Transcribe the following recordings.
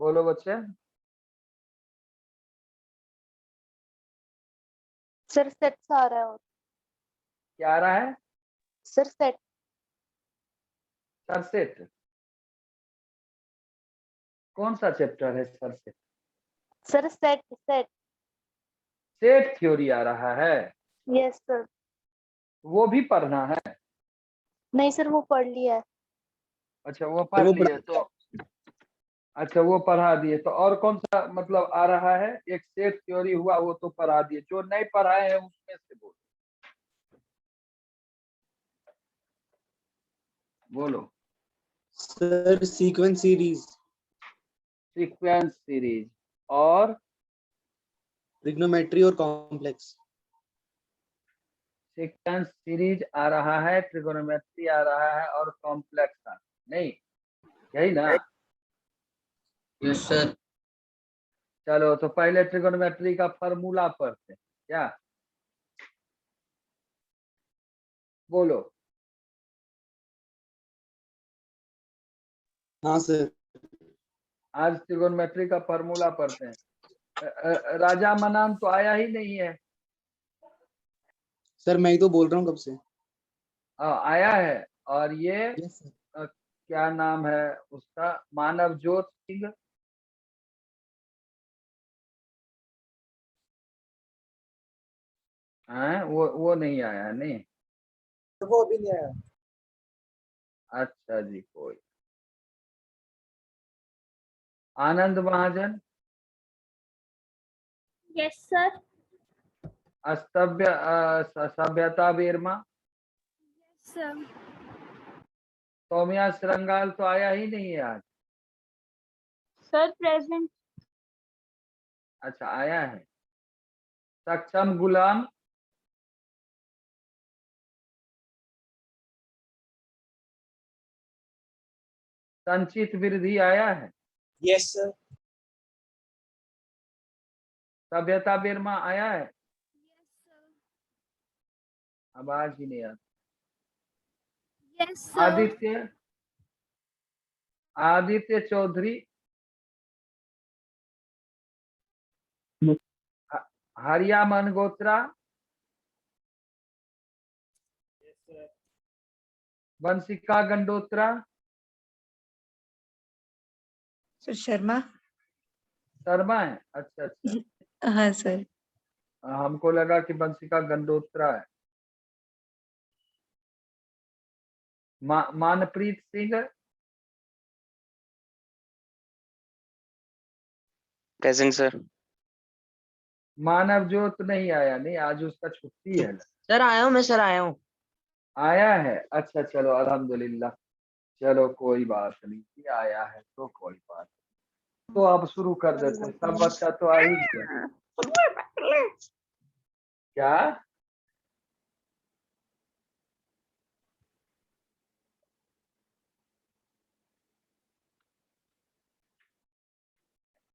बोलो बच्चे। Sir set से आ रहा है। क्या आ रहा है? Sir set. सरसेट। कौन सा चैप्टर है sir set? Sir set set. Set theory आ रहा है। Yes sir. वो भी पढ़ना है? नहीं सर वो पढ़ लिया है। अच्छा वो पढ़ लिए तो अच्छा वो पढ़ा दिए तो और कौन सा मतलब आ रहा है? एक सेट थ्योरी हुआ वो तो पढ़ा दिए, जो नहीं पढ़ाए हैं उसमें से बोलो। बोलो। Sir sequence series, sequence series और ट्रिग्नोमेट्री और कॉम्प्लेक्स। सीक्वेंस सीरीज आ रहा है, ट्रिगोनोमेट्री आ रहा है और कॉम्प्लेक्स आ नहीं, यही ना? Yes sir. चलो तो पहले ट्रिगोनोमेट्री का फॉर्मूला पढ़ते हैं क्या? बोलो। हाँ सर। आज ट्रिगोनोमेट्री का फॉर्मूला पढ़ते हैं। राजा मनान तो आया ही नहीं है। सर मैं ही तो बोल रहा हूँ कब से। आया है। और ये यस सर। क्या नाम है उसका? मानव जोत सिंह। वो नहीं आया नहीं। वो अभी नहीं आया। अच्छा जी कोई। Anand Mahajan. Yes sir. Sabhyata Verma. Sir. Saumya श्रृंगाल तो आया ही नहीं है आज। Sir present. अच्छा आया है। सक्षम गुलाम। संचित वृद्धि आया है। Yes sir. सभ्यता वर्मा आया है। आवाज ही नहीं आता। यस आदित्य। आदित्य चौधरी। हरिया मनगोत्रा। वंशिका गंडोत्रा। सर शर्मा। शर्मा है? अच्छा अच्छा। हाँ सर। हमको लगा कि वंशिका गंडोत्रा है। Manpreet Singh. Present sir. Manavjot नहीं आया नहीं, आज उसका छुट्टी है। सर आया हूँ मैं, सर आया हूँ। आया है? अच्छा चलो अल्हम्दुलिल्लाह। चलो कोई बात नहीं, आया है तो कोई बात नहीं। तो अब शुरू कर देते हैं। सब बच्चा तो आ ही गया क्या?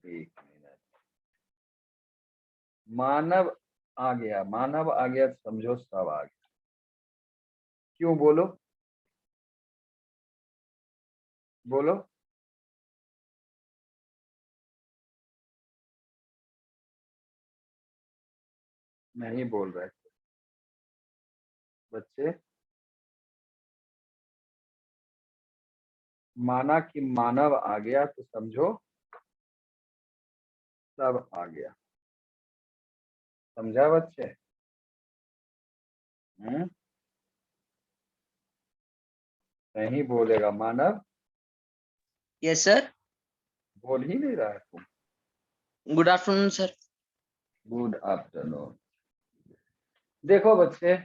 एक मिनट। मानव आ गया, मानव आ गया तो समझो सब आ गया। क्यों बोलो? बोलो। नहीं बोल रहे बच्चे। माना कि मानव आ गया तो समझो सब आ गया। समझा बच्चे? नहीं बोलेगा मानव। Yes sir. बोल ही नहीं रहा है तुम। Good afternoon sir. Good afternoon. देखो बच्चे,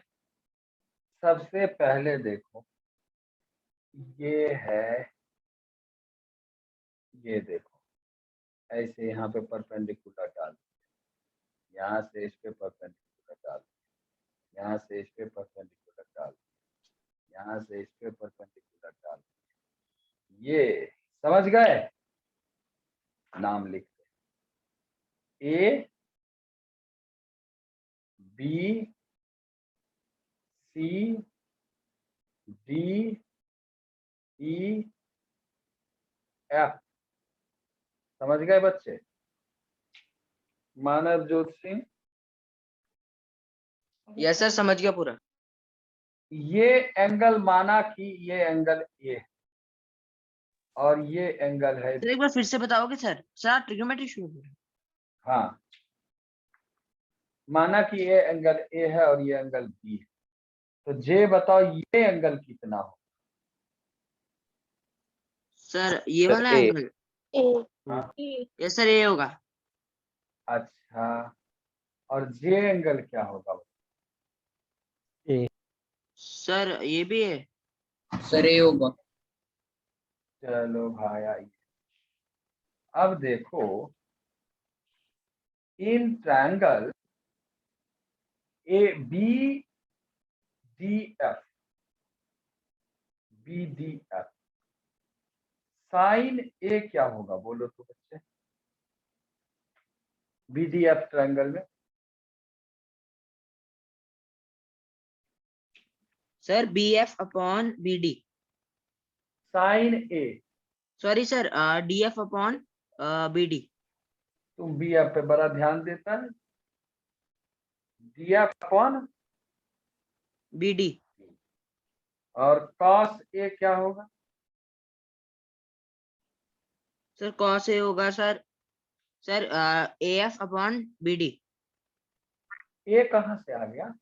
सबसे पहले देखो ये है, ये देखो ऐसे यहाँ पे परपेंडिकुलर डाल, यहाँ से इस पे परपेंडिकुलर डाल, यहाँ से इस पे परपेंडिकुलर डाल, यहाँ से इस पे परपेंडिकुलर डाल। ये समझ गए? नाम लिखते A B C D E F. समझ गए बच्चे? मानव जोत सिंह, यस सर, समझ गया पूरा। ये एंगल माना कि ये एंगल ए और ये एंगल है, सर एक बार फिर से बताओगे सर? सर ट्रिग्नोमेट्री शुरू करो। हाँ, माना कि ये एंगल ए है और ये एंगल बी है, तो जे बताओ ये एंगल कितना हो? सर ये वाला A। एंगल? हाँ, यस सर, ये होगा। अच्छा, और जे एंगल क्या होगा? सर ये भी है। सर A होगा। चलो भाई आइए, अब देखो, in triangle A B D F, B D F, sine A क्या होगा बोलो तो बच्चे? बी डी एफ ट्रायंगल में sir B F upon B D. Sine A, sorry sir, D F upon B D. तुम बी एफ पे बड़ा ध्यान देता है, D F upon B D. और कॉस ए क्या होगा? सर कॉस ए होगा sir, sir A F upon B D. ए कहां से आ गया?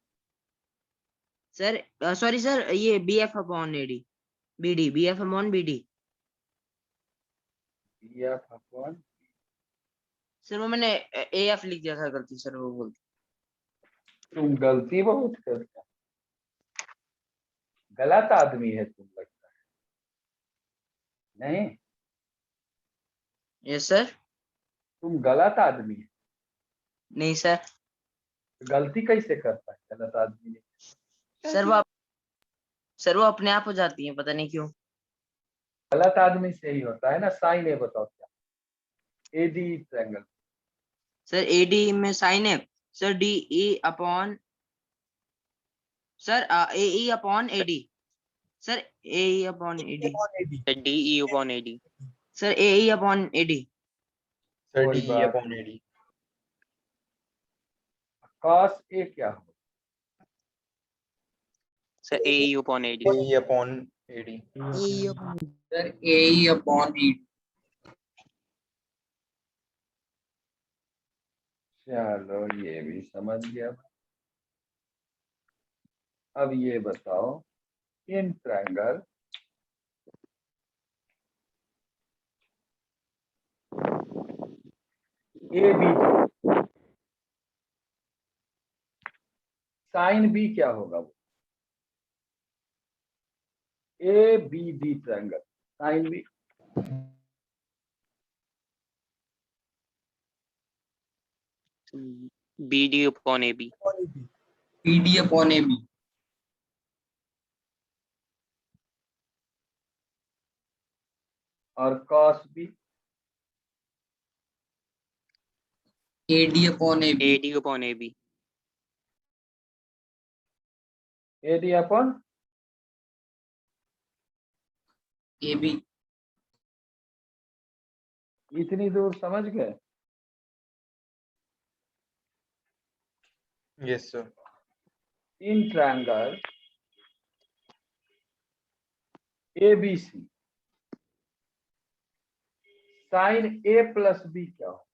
सर सॉरी सर, ये B F upon A D, B D, B F upon B D. B F upon, sir वो मैंने ए एफ लिख दिया था गलती, सर वो बोल। तुम गलती बहुत करते हो, गलत आदमी है तुम लगता है, नहीं? Yes sir. तुम गलत आदमी है, नहीं सर। गलती कैसे करता है गलत आदमी ने? सर वो अपने आप हो जाती है, पता नहीं क्यों। गलत आदमी से ही होता है ना। साइन ए बताओ क्या? AD triangle, sir A D में साइन है, sir D E upon, sir A E upon A D, sir A E upon A D, D E upon A D, sir A E upon A D. कोई बात नहीं। Cos A क्या हो? Sir A E upon A D. A upon AD। सर AE upon ED। चलो ये भी समझ गया। अब ये बताओ, in triangle A B, sine B क्या होगा? वो A B D triangle, sine B B D upon A B. PD upon AB। और cos B, AD upon AB। A D upon A B. A D upon AB। इतनी दूर समझ गए? Yes sir. In triangle A B C, sine A plus B क्या हो?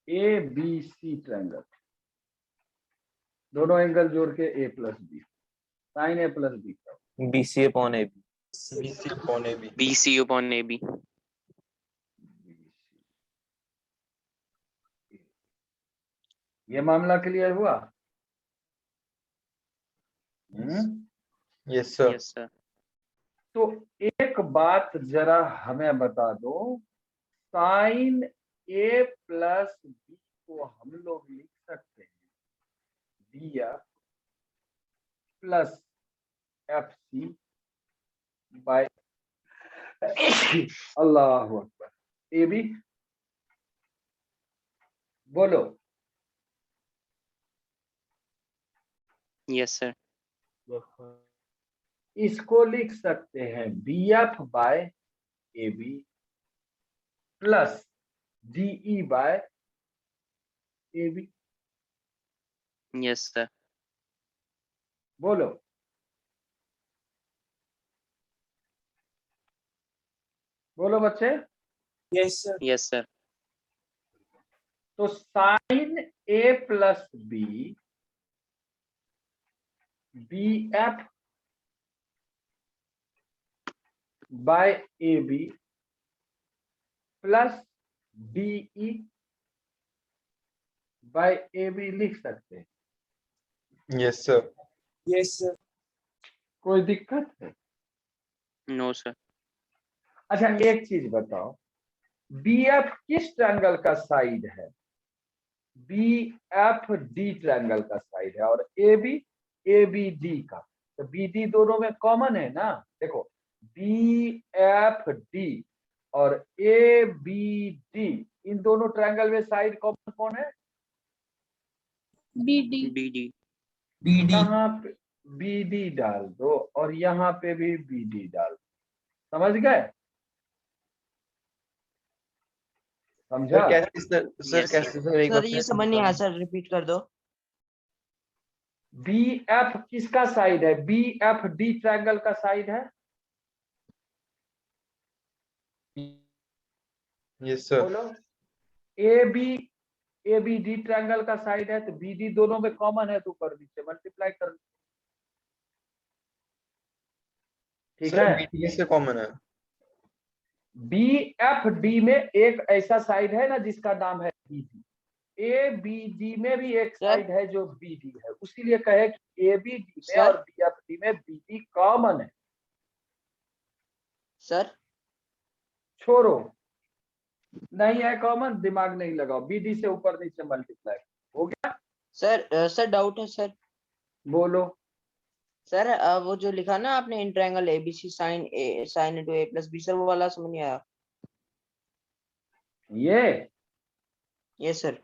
A B C triangle, दोनों angle जोड़ के A plus B, sign A plus B क्या हो? BC upon AB। BC upon AB। B C upon A B. ये मामला clear हुआ? Yes sir. Yes sir. तो एक बात जरा हमें बता दो, साइन ए प्लस बी को हम लोग लिख सकते हैं D F plus F C by अल्लाह अकबर ए बी। बोलो, Yes, sir. इसको लिख सकते हैं BF by AB plus DE by AB। Yes, sir. बोलो। बोलो बच्चे। Yes, sir. Yes, sir. तो sine A plus B BF by AB plus DE by AB लिख सकते हैं। Yes, sir. Yes, sir. कोई दिक्कत है? No, sir. अच्छा एक चीज बताओ, BF किस ट्रायंगल का साइड है? BFD ट्रायंगल का साइड है और AB ABD का। तो BD दोनों में कॉमन है ना। देखो BFD और ABD इन दोनों ट्रायंगल में साइड कॉमन कौन है? BD। BD. BD. यहाँ पे BD डाल दो और यहाँ पे भी BD डाल दो। समझ गए? समझा? सर कैसे सर Yes, कैसे सर एक सर बार ये फिर समझ नहीं आया सर, रिपीट कर दो। BF किसका साइड है? BFD ट्रायंगल का साइड है। Yes sir. बोलो। ABD ट्रायंगल का साइड है तो BD दोनों में कॉमन है तो ऊपर नीचे मल्टीप्लाई कर दो। ठीक सर है। BTS से कॉमन है। BFD में एक ऐसा साइड है ना जिसका नाम है BD। ABD में भी एक सर। साइड है जो BD है, उसीलिए कहे कि ABD में सर। और BFD में BD कॉमन है। सर छोड़ो, नहीं है कॉमन, दिमाग नहीं लगाओ, BD से ऊपर नीचे मल्टीप्लाई हो गया। सर डाउट है सर। बोलो। सर वो जो लिखा ना आपने in triangle ABC sine into A plus B, sir वो वाला समझ नहीं आया। ये सर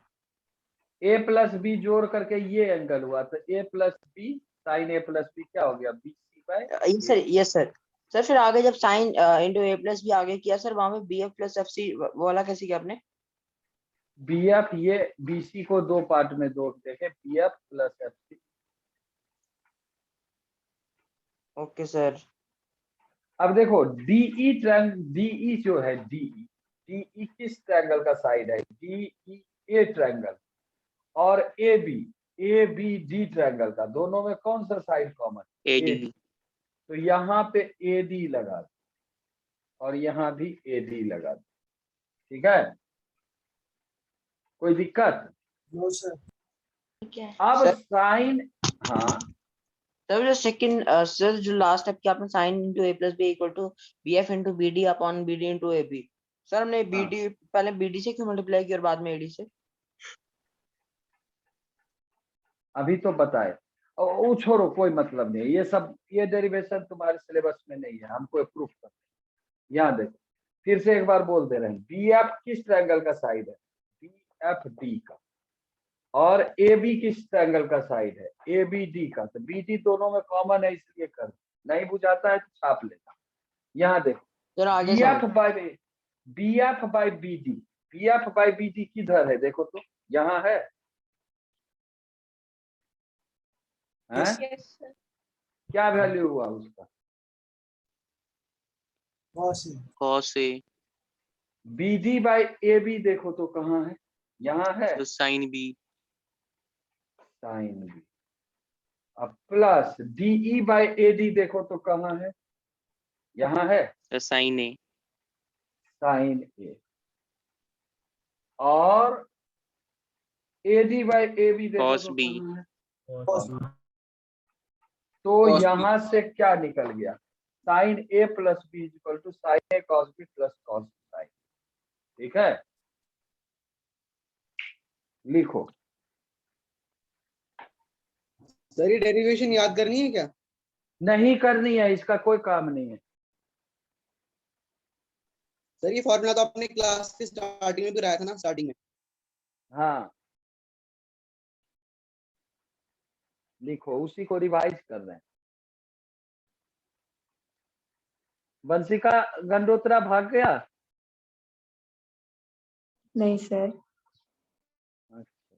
A प्लस बी जोड़ करके ये एंगल हुआ तो A plus B sine A plus B क्या हो गया? BC by sir yes sir. Sir फिर आगे जब sine into A plus B आगे किया सर, वहां पे BF प्लस FC वो वाला कैसे किया आपने? BF ये BC को दो पार्ट में दो देखे, BF plus FC। Okay sir. अब देखो DE जो है DE किस ट्रायंगल का साइड है? DEA ट्रायंगल और ABD ट्रायंगल का, दोनों में कौन सा साइड कॉमन? AD। तो यहाँ पे AD लगा दो और यहाँ भी AD लगा दो। ठीक है, कोई दिक्कत? No, sir. अब सर साइन, हाँ सर जो सेकंड सर जो लास्ट स्टेप किया आपने sine into A plus B equal to BF into BD upon BD into AB। Sir हमने BD पहले BD से क्यों मल्टीप्लाई किया और बाद में AD से? अभी तो बताए। वो छोड़ो, कोई मतलब नहीं, ये सब ये डेरिवेशन तुम्हारे सिलेबस में नहीं है, हमको प्रूफ करना है। यहाँ देखो, फिर से एक बार बोल दे रहे हैं, BF किस ट्रायंगल का साइड है? BFD का। और AB किस ट्रायंगल का साइड है? ABD का। तो BD दोनों में कॉमन है इसलिए कर, नहीं बुझाता है तो छाप लेना। यहाँ देखो, सर आगे BF बाय BD किधर है? देखो तो, यहाँ है। हैं? Yes sir. क्या वैल्यू हुआ उसका? cos A BD by AB देखो तो कहाँ है? यहाँ है तो sin B साइन B। अब प्लस DE बाय AD देखो तो कहाँ है? यहाँ है तो sin A साइन A। और AD बाय AB देखो cos तो B। कहाँ है? तो यहाँ से क्या निकल गया? Sine A plus B equal to sine A cos B plus cos sine. ठीक है, लिखो। सर ये डेरिवेशन याद करनी है क्या? नहीं करनी है, इसका कोई काम नहीं है। सर ये फॉर्मूला तो आपने क्लास के स्टार्टिंग में भी कराया था ना, स्टार्टिंग में। हाँ लिखो, उसी को रिवाइज कर रहे हैं। वंशिका गंडोत्रा भाग गया? नहीं सर। अच्छा।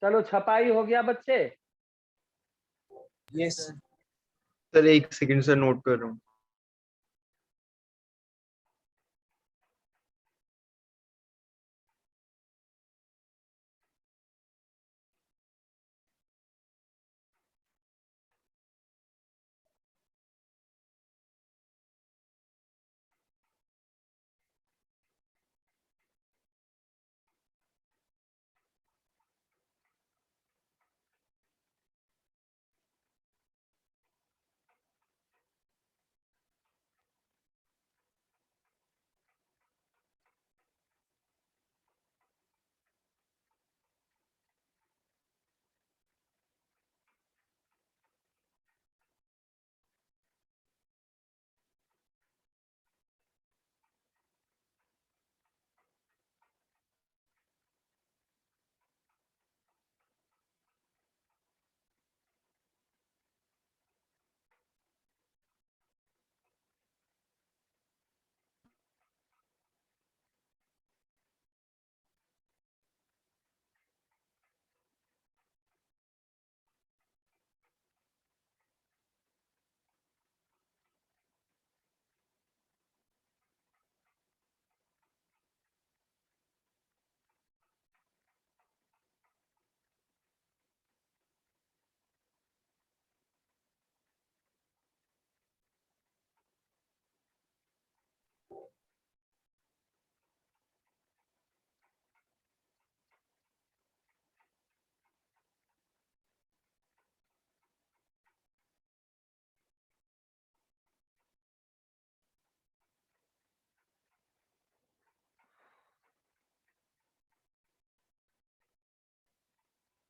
चलो छपाई हो गया बच्चे? Yes. सर एक सेकंड सर, नोट कर रहा हूँ।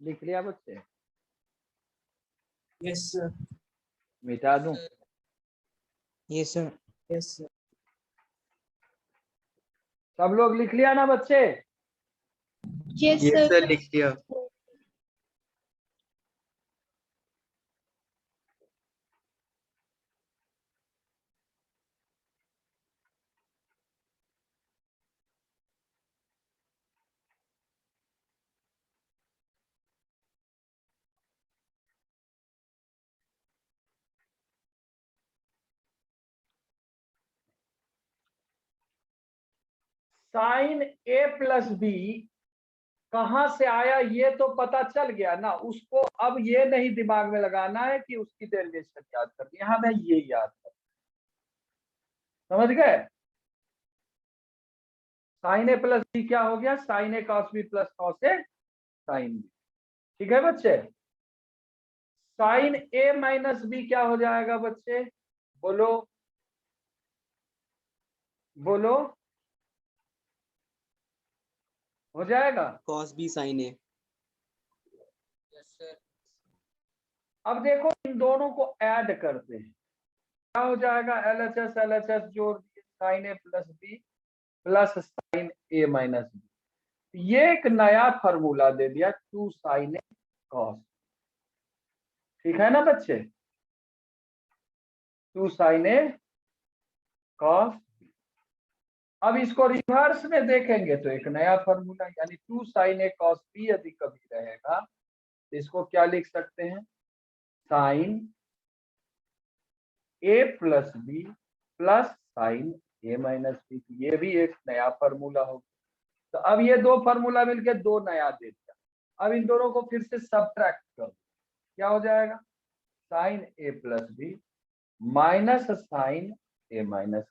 लिख लिया बच्चे? Yes, sir. मिटा दूं? Yes sir. Yes, sir. सब लोग लिख लिया ना बच्चे? यस ये सर। सर लिख दिया। साइन ए प्लस बी कहां से आया ये तो पता चल गया ना, उसको अब ये नहीं दिमाग में लगाना है कि उसकी डेरिवेशन याद करनी है, हमें ये याद करना, समझ गए? साइन ए प्लस बी क्या हो गया? Sign A cos B plus cos A sine B. ठीक है बच्चे? साइन ए माइनस बी क्या हो जाएगा बच्चे? बोलो बोलो, हो जाएगा? cos b sin a। Yes, sir. अब देखो इन दोनों को ऐड करते हैं, क्या हो जाएगा? एल एच एस जोड़ दिए, sign A plus B plus sine A minus B, ये एक नया फॉर्मूला दे दिया, 2 साइन ए कॉस। ठीक है ना बच्चे? 2 साइन ए कॉस। अब इसको रिवर्स में देखेंगे तो एक नया फॉर्मूला, यानी 2 साइन ए कॉस बी यदि कभी रहेगा तो इसको क्या लिख सकते हैं? Sign A plus B plus sine A minus B, ये भी एक नया फॉर्मूला होगा। तो अब ये दो फॉर्मूला मिलकर दो नया दे दिया। अब इन दोनों को फिर से सब्ट्रैक्ट करो, क्या हो जाएगा? Sign A plus B minus sine A minus,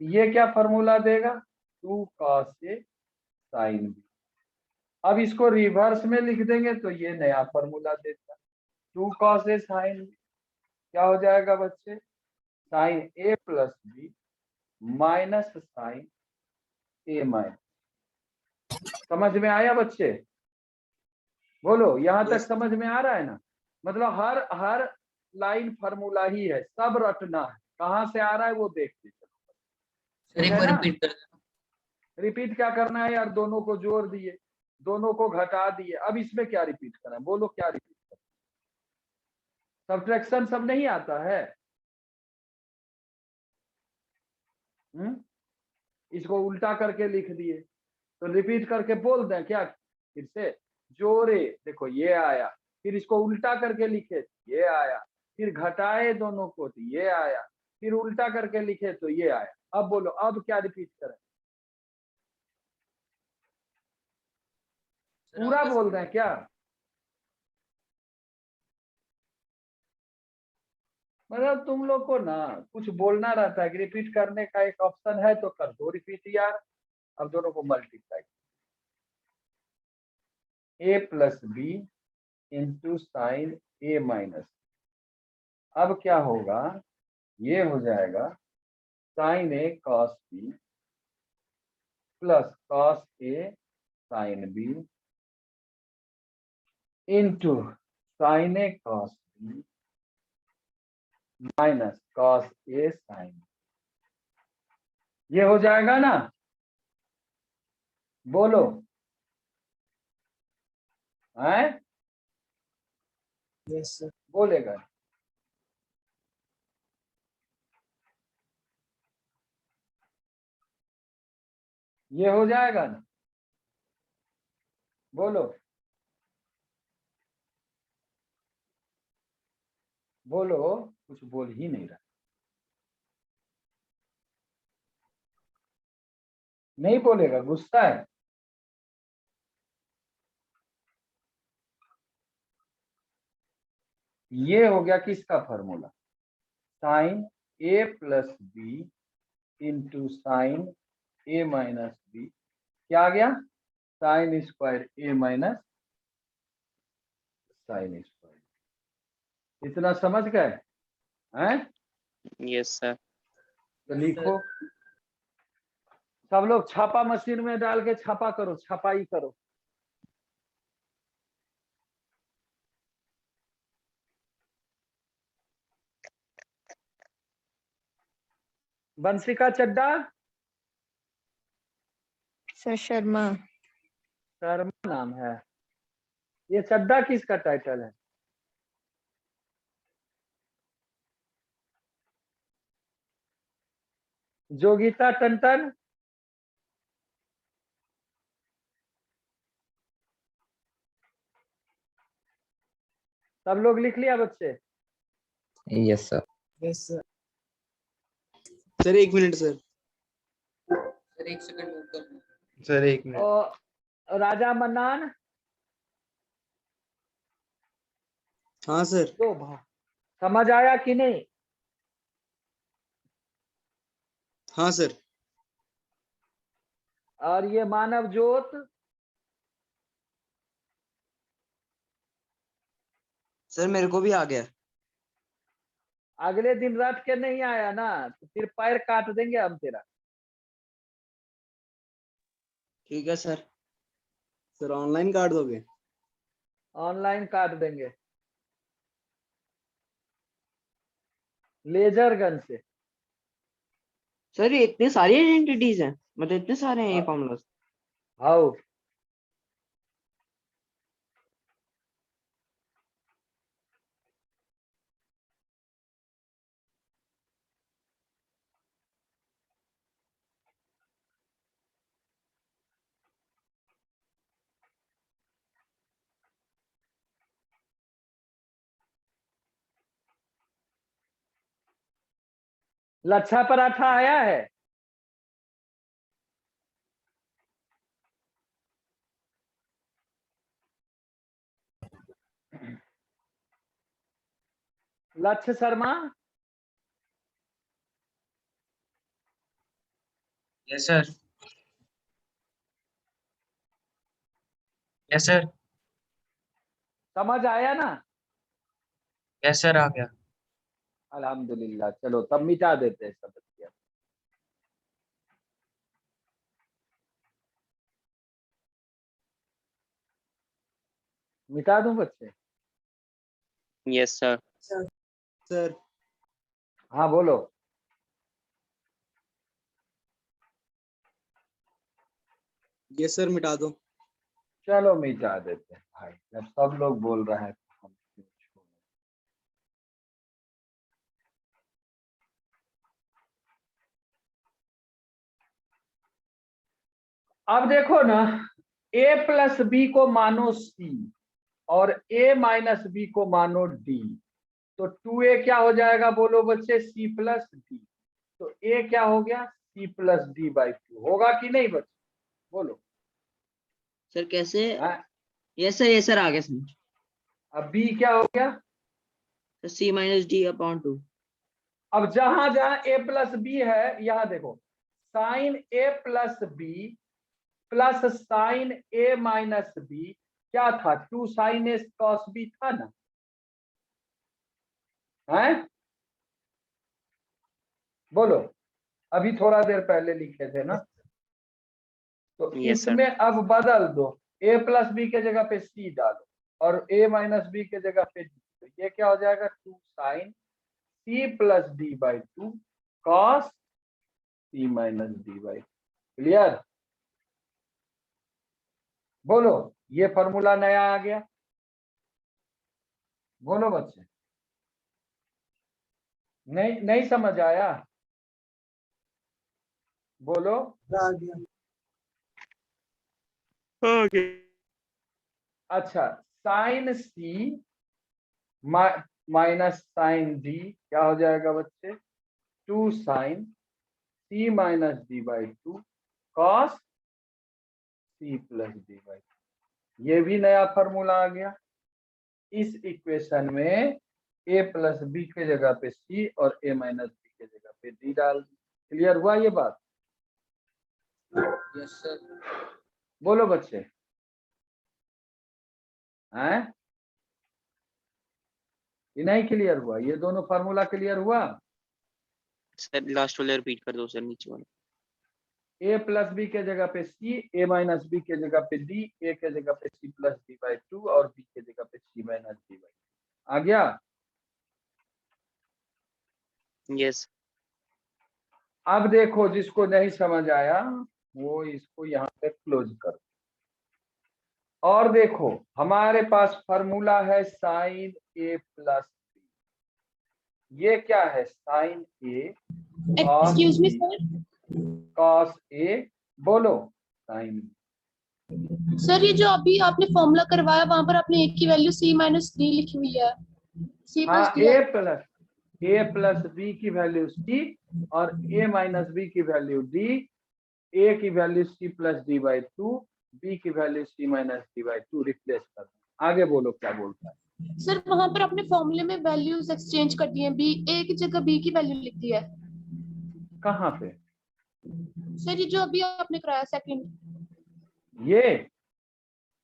ये क्या फॉर्मूला देगा? 2 कॉस ए साइन बी। अब इसको रिवर्स में लिख देंगे तो ये नया फॉर्मूला देता, 2 कॉस ए साइन बी, क्या हो जाएगा बच्चे? Sign A plus B minus sine A minus. समझ में आया बच्चे? बोलो, यहां तक Yes. समझ में आ रहा है ना? मतलब हर लाइन फार्मूला ही है, सब रटना है, कहां से आ रहा है वो देखते चलो। सर एक है बार ना? रिपीट कर देना। रिपीट क्या करना है यार, दोनों को जोड़ दिए, दोनों को घटा दिए, अब इसमें क्या रिपीट करना है, बोलो क्या रिपीट करना है? सब्ट्रैक्शन सब नहीं आता है। इसको उल्टा करके लिख दिए, तो रिपीट करके बोल दें क्या फिर से? जोड़े, देखो ये आया, फिर इसको उल्टा करके लिखे तो ये आया, फिर घटाए दोनों को तो ये आया, फिर उल्टा करके लिखे तो ये आया। अब बोलो अब क्या रिपीट करें? सर, पूरा आगे बोल दें क्या? मतलब तुम लोग को ना कुछ बोलना रहता है कि रिपीट करने का एक ऑप्शन है तो कर दो रिपीट यार। अब दोनों को multiply, a plus B into sine a minus, अब क्या होगा, ये हो जाएगा sine a cos b plus cos a sine b into sine a cos b minus cos a sine, ये हो जाएगा ना? बोलो है? Yes sir. बोलेगा? ये हो जाएगा ना? बोलो बोलो, कुछ बोल ही नहीं रहा, नहीं बोलेगा, गुस्सा है। ये हो गया किसका formula? Sine a plus B into sine a minus B, क्या आ गया? Sine square a minus sine square. इतना समझ गए हैं? Yes sir. तो लिखो, सब लोग छापा मशीन में डाल के छापा करो, छपाई करो। बंशिका चड्डा, सर शर्मा। शर्मा नाम है। ये चड्डा किसका टाइटल है? जोगिता टंटन, सब लोग लिख लिया बच्चे? Yes sir. Yes sir. Sir एक मिनट सर। सर एक सेकंड नोट कर लो। सर एक मिनट। और राजा मन्नान, हाँ सर। दो भाव, समझ आया कि नहीं? हाँ सर। और ये मानव ज्योत, सर मेरे को भी आ गया। अगले दिन रट के नहीं आया ना तो फिर पैर काट देंगे हम तेरा। ठीक है सर। सर ऑनलाइन काट दोगे? ऑनलाइन काट देंगे, लेजर गन से। सर ये इतनी सारी आइडेंटिटीज हैं, मतलब इतने सारे हैं ये फॉर्मूलाज। हाउ? लच्छा पराठा आया है? लक्ष्य Sharma, yes sir. Yes sir. समझ आया ना? यस सर, आ गया। अल्हम्दुलिल्लाह, चलो तब मिटा देते हैं सब बच्चे। मिटा दूं बच्चे? Yes sir. सर हाँ बोलो। ये सर मिटा दो। चलो मिटा देते हैं भाई, जब सब लोग बोल रहे हैं तो हम क्यों छोड़ें। अब देखो ना, a प्लस बी को मानो c और a माइनस बी को मानो d, तो 2a क्या हो जाएगा बोलो बच्चे, c प्लस d। तो a क्या हो गया, c प्लस d बाई 2 होगा कि नहीं बच्चे, बोलो। सर कैसे? हाँ? यस सर आ गया समझ। अब b क्या हो गया, तो c माइनस डी अपॉन 2। अब जहां जहां a प्लस बी है, यहां देखो sine a plus B plus sine a minus B क्या था, 2 साइन a कॉस b था ना, है बोलो, अभी थोड़ा देर पहले लिखे थे ना। तो Yes, sir. इसमें अब बदल दो, a प्लस बी के जगह पे c डालो और a माइनस बी के जगह पे d, तो ये क्या हो जाएगा, 2 sine c plus d by 2 cos c minus d by. Clear, बोलो, ये फॉर्मूला नया आ गया, बोलो बच्चे, नहीं नहीं समझ आया, बोलो। आ गया। Okay. अच्छा, sine C minus sine D क्या हो जाएगा बच्चे, 2 sine C minus D by 2 cos C plus D by 2, ये भी नया फॉर्मूला आ गया। इस इक्वेशन में a प्लस बी के जगह पे c और a माइनस बी के जगह पे d डाल दी। क्लियर हुआ ये बात, यस सर। बोलो बच्चे, हैं ये नहीं क्लियर हुआ, ये दोनों फार्मूला क्लियर हुआ। Sir, last वाला repeat कर दो सर, नीचे वाला। a प्लस बी के जगह पे c, a माइनस बी के जगह पे d, a के जगह पे c प्लस डी बाई 2 और b के जगह पे c माइनस डी बाई। आ गया। Yes. अब देखो, जिसको नहीं समझ आया वो इसको यहाँ पे क्लोज करो। और देखो हमारे पास फार्मूला है साइन a प्लस बी, ये क्या है, sine a excuse me sir, cos a, बोलो साइन। सर ये जो अभी आपने फॉर्मूला करवाया वहां पर आपने एक की वैल्यू c माइनस डी लिखी हुई है, c हाँ, प्लस डी। a प्लस बी की वैल्यू c और a माइनस बी की वैल्यू d, a की value c plus D by 2, b की value c minus D by 2 replace कर दो। आगे बोलो क्या बोलता है। सर वहां पर आपने फॉर्मूले में वैल्यूज एक्सचेंज कर दी है, b a की जगह b की वैल्यू लिख दी है। कहाँ पे, सर ये जो अभी आपने कराया सेकंड, ये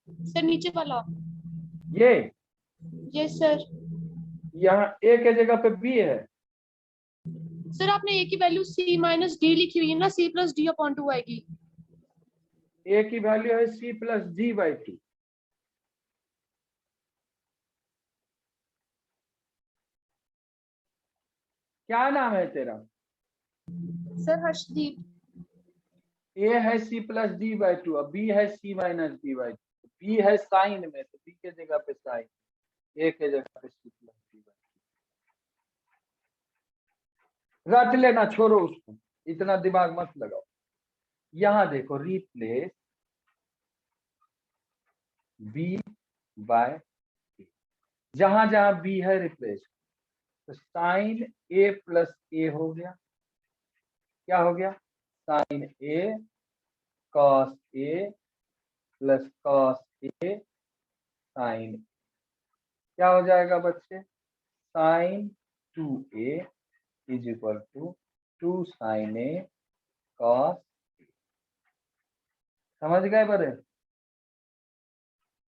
सर नीचे वाला। ये यस सर। यहाँ a के जगह पे b है, सर आपने a की वैल्यू c माइनस डी लिखी हुई है ना, c प्लस डी अपॉन 2 आएगी। a की वैल्यू है c प्लस डी बाई 2। क्या नाम है तेरा, सर हर्षदीप। a है c प्लस डी बाई 2, अब b है c minus D by 2, b है साइन में तो b के जगह पे साइन, a के जगह पे c प्लस डी बाई 2। रट लेना, छोड़ो उसको, इतना दिमाग मत लगाओ। यहाँ देखो, रिप्लेस b बाय a, जहां जहां b है रिप्लेस, तो साइन a प्लस a हो गया, क्या हो गया, sine a cos a plus cos a sine, क्या हो जाएगा बच्चे, sine 2a is equal to 2 sine a cos a। समझ गए बड़े,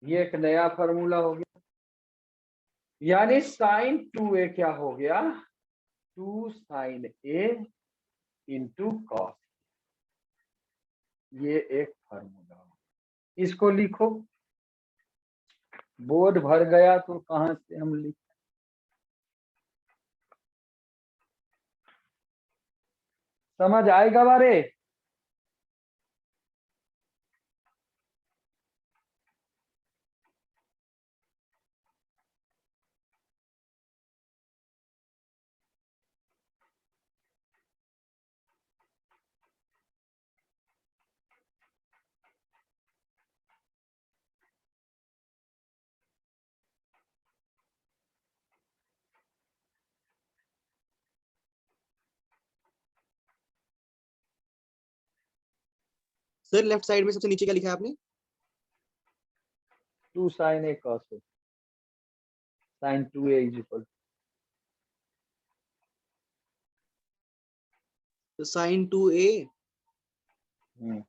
ये एक नया फार्मूला हो गया, यानी साइन 2a क्या हो गया, 2 साइन a इंटू कॉस, ये एक फार्मूला। इसको लिखो, बोर्ड भर गया तो कहां से हम लिख, समझ आएगा बारे। सर लेफ्ट साइड में सबसे नीचे क्या लिखा है आपने? 2 sin a cos a, sin 2a is equal तो sin 2a। टू।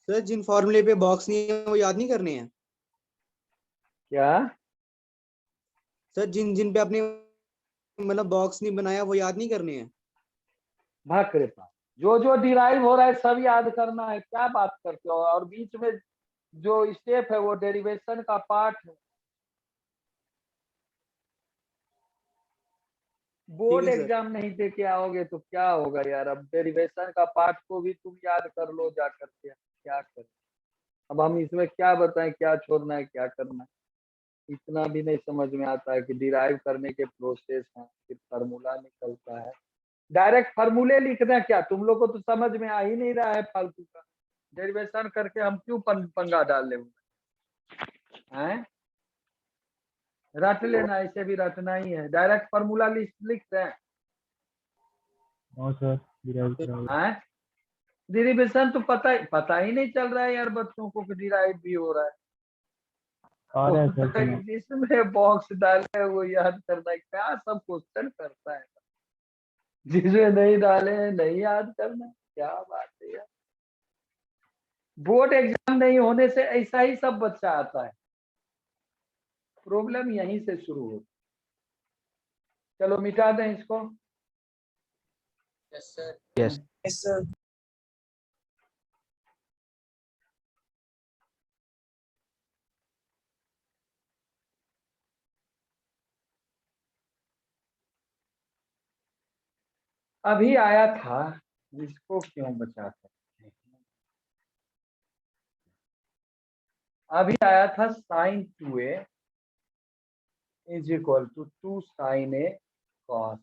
सर जिन फॉर्मूले पे बॉक्स नहीं है वो याद नहीं करने हैं। क्या? सर जिन जिन पे आपने मतलब बॉक्स नहीं बनाया वो याद नहीं करने हैं। भाग रे पास, जो जो डिराइव हो रहा है सब याद करना है, क्या बात करते हो? और बीच में जो स्टेप है वो डेरिवेशन का पार्ट है। बोर्ड ठीक है सर। एग्जाम नहीं दे के आओगे तो क्या होगा यार? अब डेरिवेशन का पार्ट को भी तुम याद कर लो जा करके, क्या करें? अब हम इसमें क्या बताएं, क्या छोड़ना है, क्या करना है? इतना भी नहीं समझ में आता है कि डिराइव करने के प्रोसेस हैं, फिर फार्मूला निकलता है। डायरेक्ट फार्मूले लिखना क्या? तुम लोग को तो समझ में आ ही नहीं रहा है फालतू का। डेरिवेशन करके हम क्यों पंगा डाल ले हैं? रट लेना, ऐसे भी रटना ही है। डायरेक्ट फार्मूला लिखते हैं हैं? डेरिवेशन तो पता ही नहीं चल रहा है यार बच्चों को कि डिराइव भी हो रहा है। जिसमें बॉक्स डाले वो याद करना है, क्या सब क्वेश्चन करता है। जिसमें नहीं डाले नहीं याद करना, क्या बात है यार। बोर्ड एग्जाम नहीं होने से ऐसा ही सब बच्चा आता है, प्रॉब्लम यहीं से शुरू होती। चलो मिटा दें इसको। Yes sir. Yes. Yes, sir. अभी आया था, इसको क्यों बचा सकते हैं? अभी आया था sin 2a is equal to 2 sin a cos।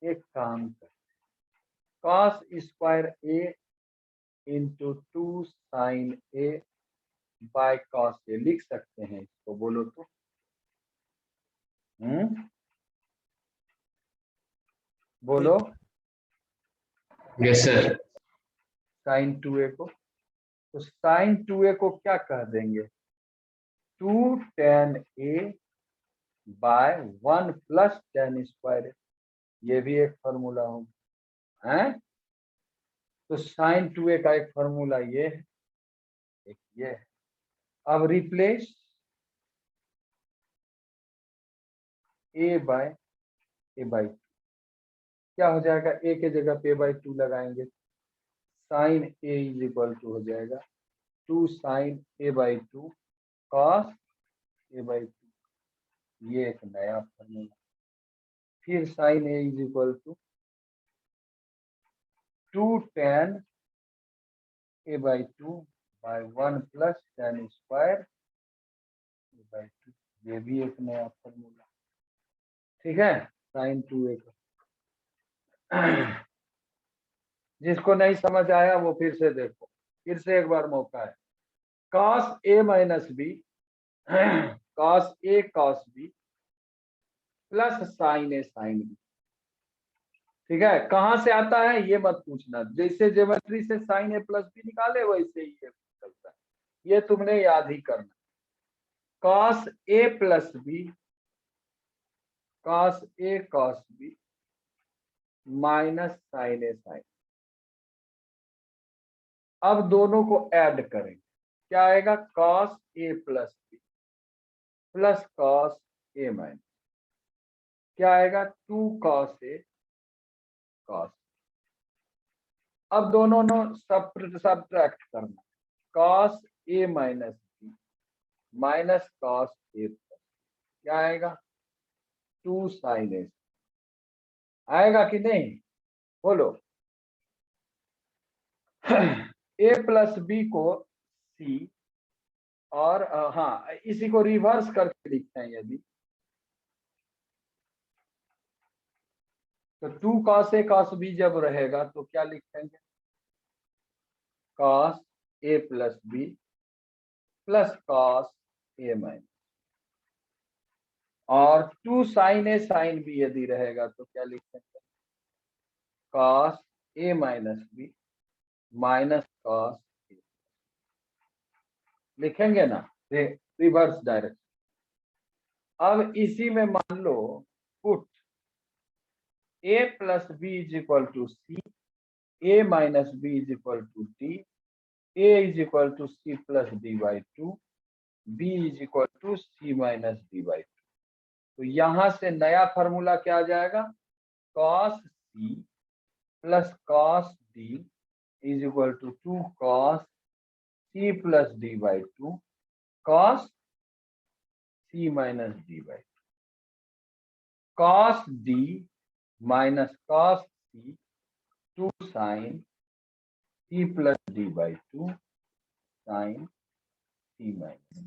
एक काम कर, cos square a into 2 sin a by cos a लिख सकते हैं इसको, बोलो तो। बोलो। Yes sir. sin 2a को, तो sin 2a को क्या कह देंगे? 2 tan a by 1 plus tan square. ये भी एक फॉर्मूला होगा है। तो sin 2a का एक फॉर्मूला ये है, एक ये है। अब रिप्लेस a बाय a/2, क्या हो जाएगा? a के जगह पे a/2 लगाएंगे, sin a is equal to हो जाएगा 2 sin a/2 cos a/2। ये एक नया फॉर्मूला। फिर sin a is equal to 2 tan a/2 by 1 plus tan square a/2। ये भी एक नया फॉर्मूला। ठीक है, sin 2a का। जिसको नहीं समझ आया वो फिर से देखो, फिर से एक बार मौका है। cos a minus b cos a cos b plus sin a sin b। ठीक है, कहां से आता है ये मत पूछना, जैसे ज्योमेट्री से sin a प्लस b निकाले वैसे ही ये निकलता है, ये तुमने याद ही करना। cos a plus b cos a cos b minus sin a sin। अब दोनों को ऐड करेंगे, क्या आएगा, cos A plus B plus cos A minus, क्या आएगा, 2 कॉस ए कॉस। अब दोनों सब्ट्रैक्ट करना, cos A minus B minus cos A plus, क्या आएगा, 2 साइन ए। आएगा कि नहीं, बोलो। ए प्लस बी को सी और हाँ इसी को रिवर्स करके लिखते हैं यदि, तो 2 कॉस ए कॉस बी जब रहेगा तो क्या लिखेंगे, cos A plus B plus cos A minus, और 2 साइन ए साइन बी यदि रहेगा तो क्या लिखेंगे, cos A minus B minus cos A. लिखेंगे ना, रिवर्स डायरेक्शन। अब इसी में मान लो put a plus B is equal to C, a minus B is equal to D, a is equal to C plus D by two, b is equal to C minus D by two. तो यहां से नया formula क्या आ जाएगा, cos C plus cos D is equal to 2 cos C plus D by two cos C minus D by two, cos D minus cos C 2 sine C plus D by two sine C minus.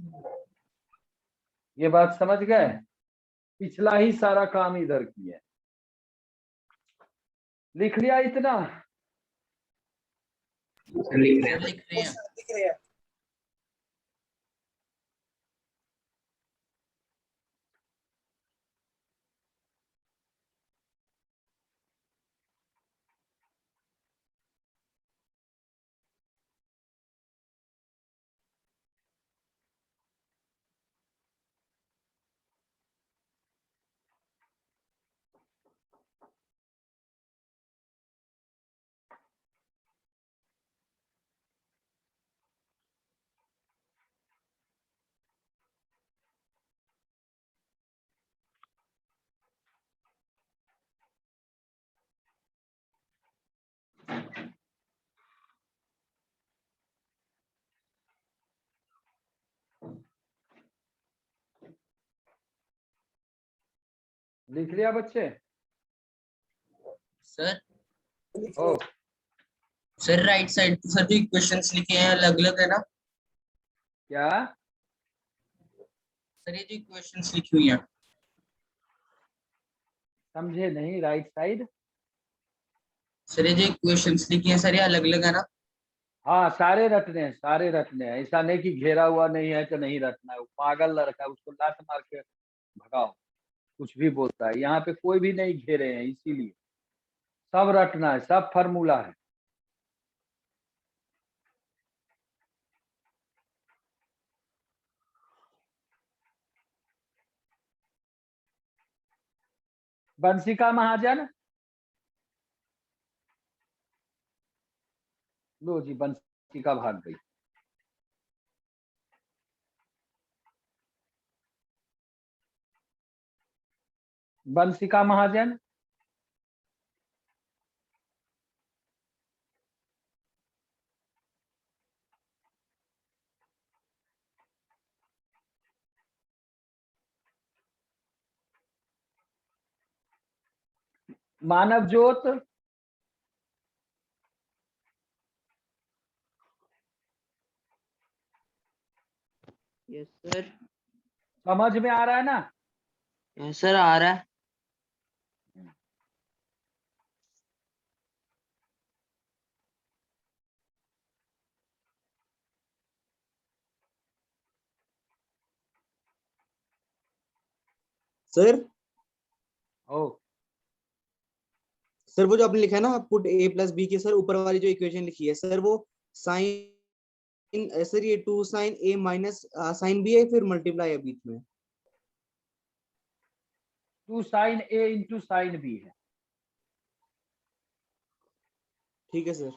ये बात समझ गए, पिछला ही सारा काम इधर किया, लिख लिया इतना। लिख रहे हैं। लिख लिया बच्चे, सर ओ सर राइट साइड पे सर जो इक्वेशंस लिखे हैं अलग अलग है ना क्या, सर, ये जो इक्वेशंस लिखी हुई हैं समझे नहीं, राइट साइड, सर, ये जो इक्वेशंस लिखी हैं सर ये अलग अलग है ना। हाँ सारे रटने हैं, सारे रटने हैं, ऐसा नहीं कि घेरा हुआ नहीं है तो नहीं रटना है। वो पागल लड़का है, उसको लात मार के भगाओ, कुछ भी बोलता है। यहाँ पे कोई भी नहीं घेरे हैं, इसीलिए सब रटना है, सब फार्मूला है। बंसिका महाजन, लो जी, बंसिका भाग गई। बंसिका महाजन, मानव ज्योत, यस सर। समझ में आ रहा है ना? यस सर, आ रहा है। सर ओ सर वो जो आपने लिखा है ना, पुट a प्लस बी के, सर ऊपर वाली जो इक्वेशन लिखी है सर, वो साइन, सर ये 2 sine a minus sine b है, फिर मल्टीप्लाई है बीच में। 2 sine A into sine B है। ठीक है सर।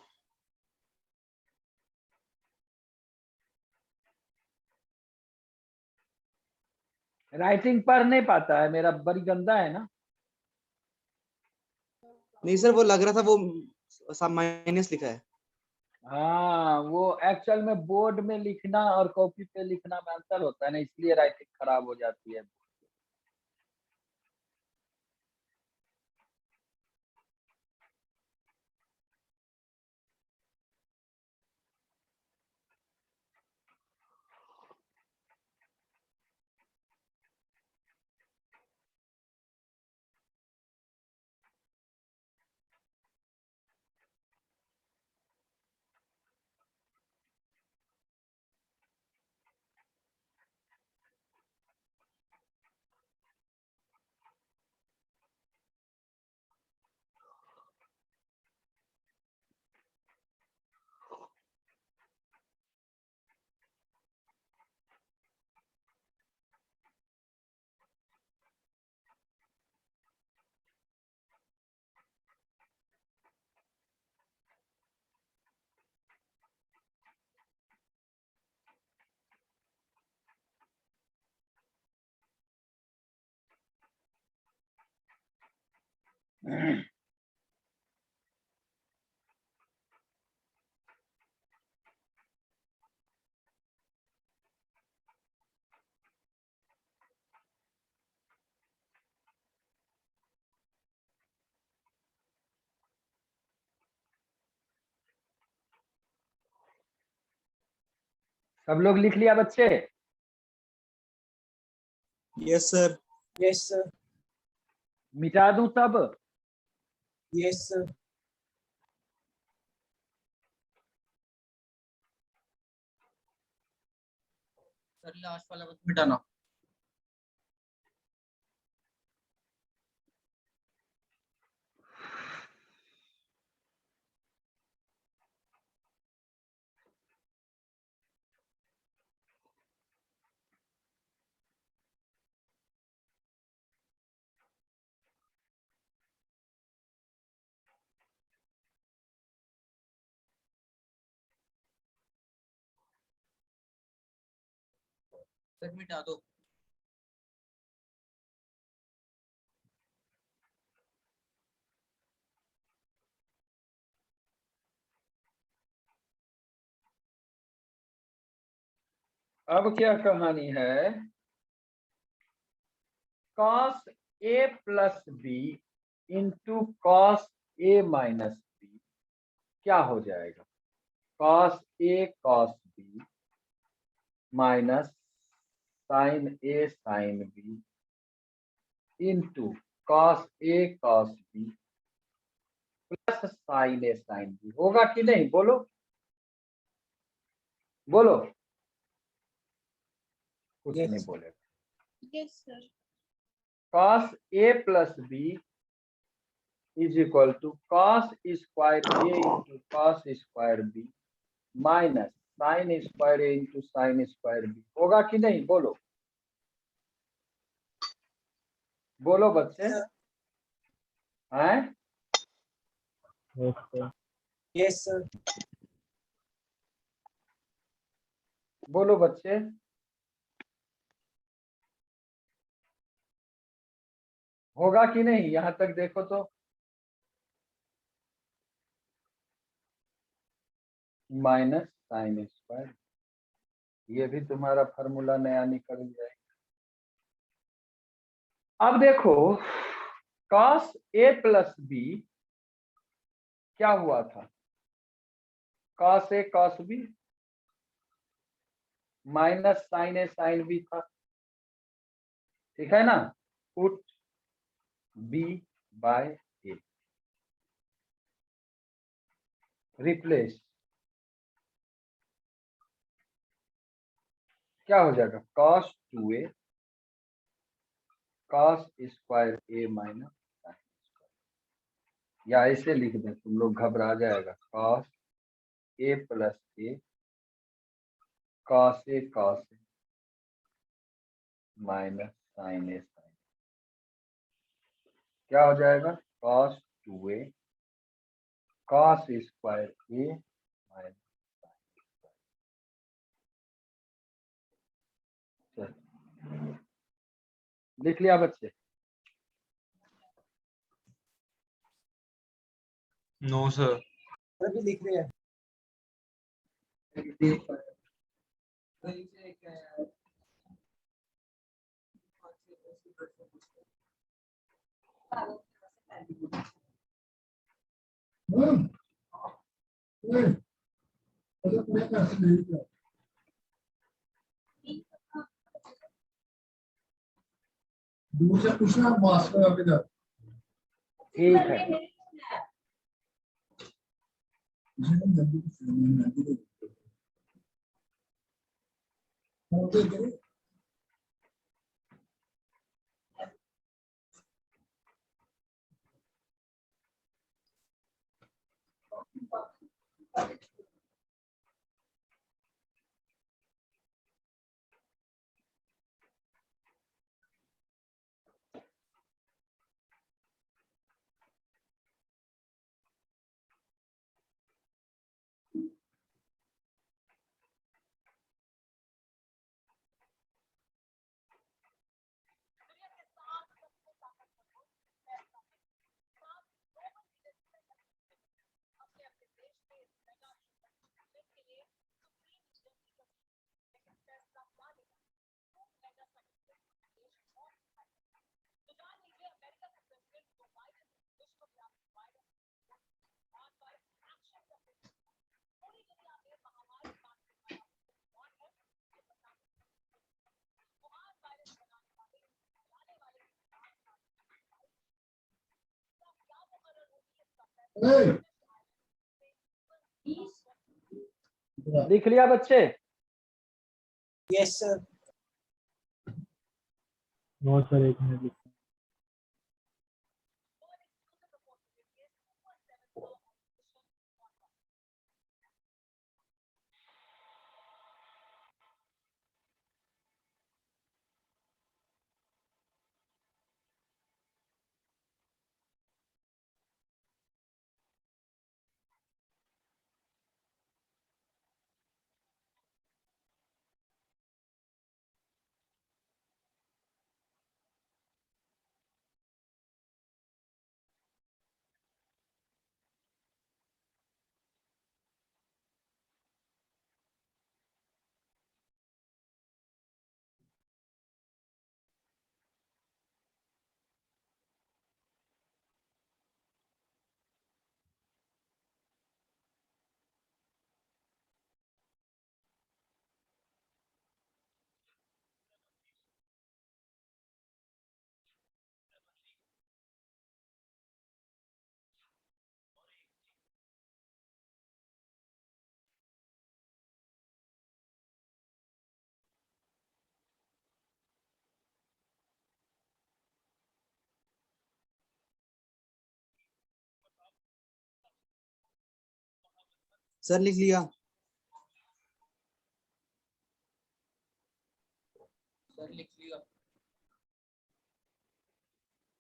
राइटिंग पढ़ नहीं पाता है, मेरा बड़ी गंदा है ना। नहीं सर, वो लग रहा था वो माइनस लिखा है। हाँ, वो एक्चुअल में बोर्ड में लिखना और कॉपी पे लिखना में अंतर होता है ना, इसलिए राइटिंग खराब हो जाती है। सब लोग लिख लिया बच्चे? Yes sir. Yes sir. मिटा दूं तब? Yes sir. सर लास्ट वाला बस मिटाना। सर मिटा दो। अब क्या कहानी है? cos a plus B into cos A minus B क्या हो जाएगा? cos a cos b minus sine A sine B into cos a cos b plus sine A sine B. होगा कि नहीं? बोलो बोलो। कुछ Yes. नहीं बोलेगा। Yes sir. cos a plus B is equal to cos square a into cos square B minus sine square A into sine square B. होगा कि नहीं? बोलो बोलो बच्चे। हैं? Yes sir. बोलो बच्चे। होगा कि नहीं? यहां तक देखो तो। माइनस साइन स्क्वायर, ये भी तुम्हारा फार्मूला नया निकल जाएगा। अब देखो cos a प्लस बी क्या हुआ था? cos a cos b minus sine A sine B था, ठीक है ना? Put b by a, replace, क्या हो जाएगा? cos 2a cos square a minus sine square, या ऐसे लिख दे, तुम लोग घबरा जाएगा। cos a plus a cos a cos a minus sine A sine, क्या हो जाएगा? cos 2a cos square a minus sine. लिख लिया बच्चे? No sir. अभी लिख रहे हैं। दूसरा पूछना मास्टर अभी तक ठीक है। लिख लिया बच्चे? Yes sir. नो सर, एक मिनट लिख। सर लिख लिया। सर लिख लिया।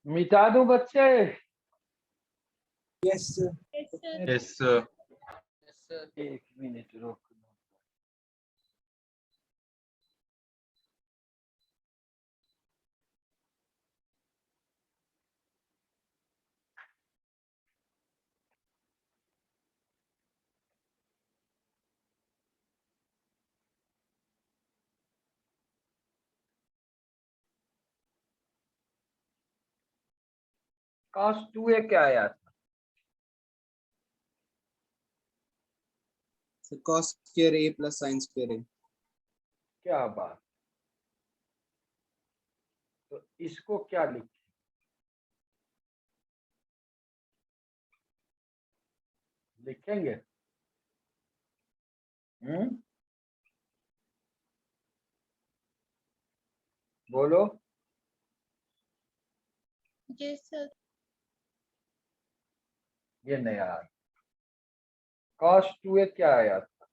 मिटा दूं बच्चे? Yes sir. Yes sir. Yes sir. एक मिनट रुक। cos 2a क्या आया था? Sir cos square a plus sin square a। क्या बात। तो इसको क्या लिखें? लिखेंगे? बोलो। Yes sir. ये नया आया। cos 2a क्या आया था?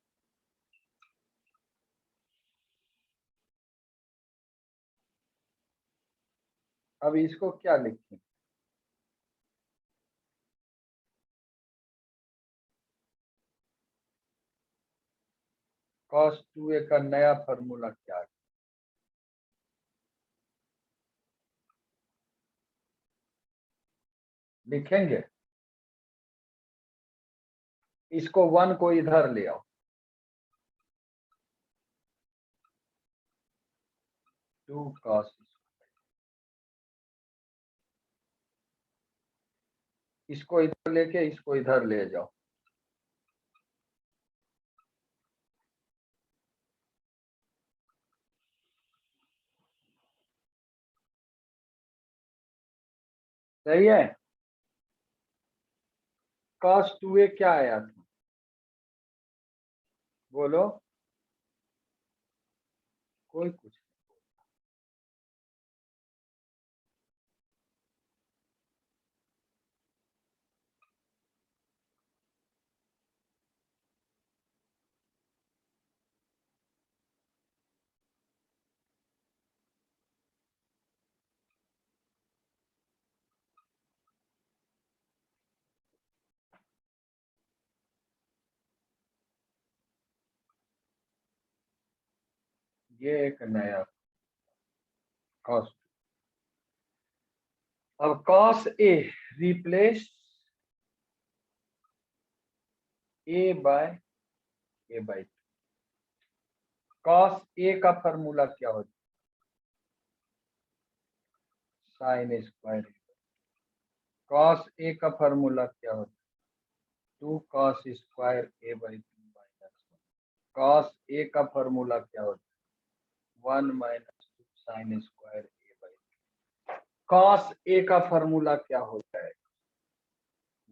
अब इसको क्या लिखें? cos 2a का नया फॉर्मूला क्या है? लिखेंगे, इसको 1 को इधर ले आओ, 2 cos, इसको इधर लेके इसको इधर ले जाओ, सही है। cos 2a क्या आया था, बोलो, कोई कुछ नहीं। ये एक नया cos। अब cos a replace a by a by 2। cos a का फॉर्मूला क्या होता है, साइन स्क्वायर। cos a का फॉर्मूला क्या होता है, 2 cos square a by 2 minus 1। cos a का फॉर्मूला क्या होता है, 1 minus 2 sine square a by 2। cos a का फॉर्मूला क्या होता है,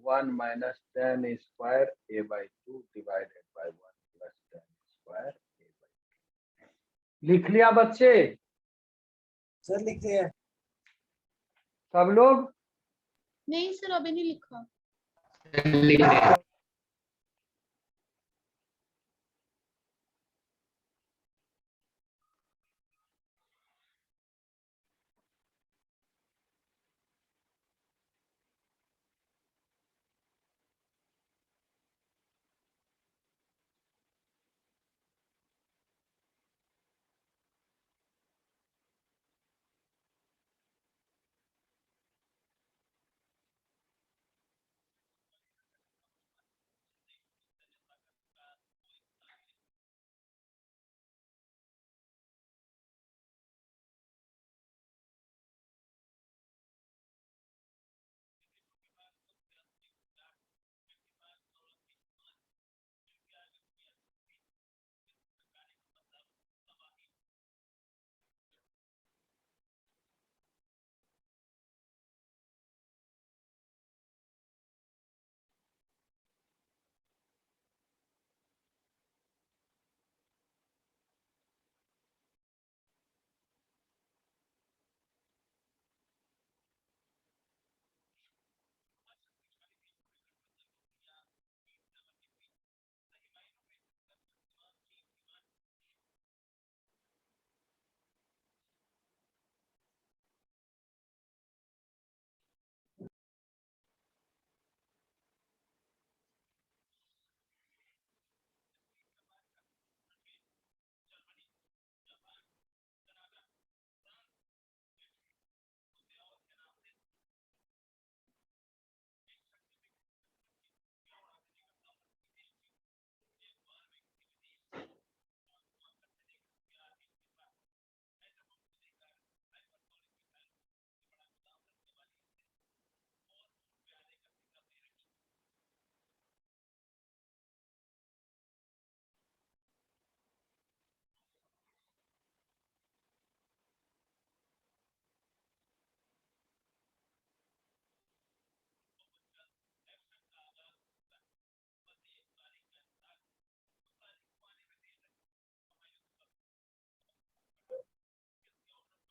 1 minus tan square a by 2 divided by 1 plus tan square a by 2। लिख लिया बच्चे, सर लिख लिया। सब लोग? नहीं सर अभी नहीं लिखा। लिख रहे हैं।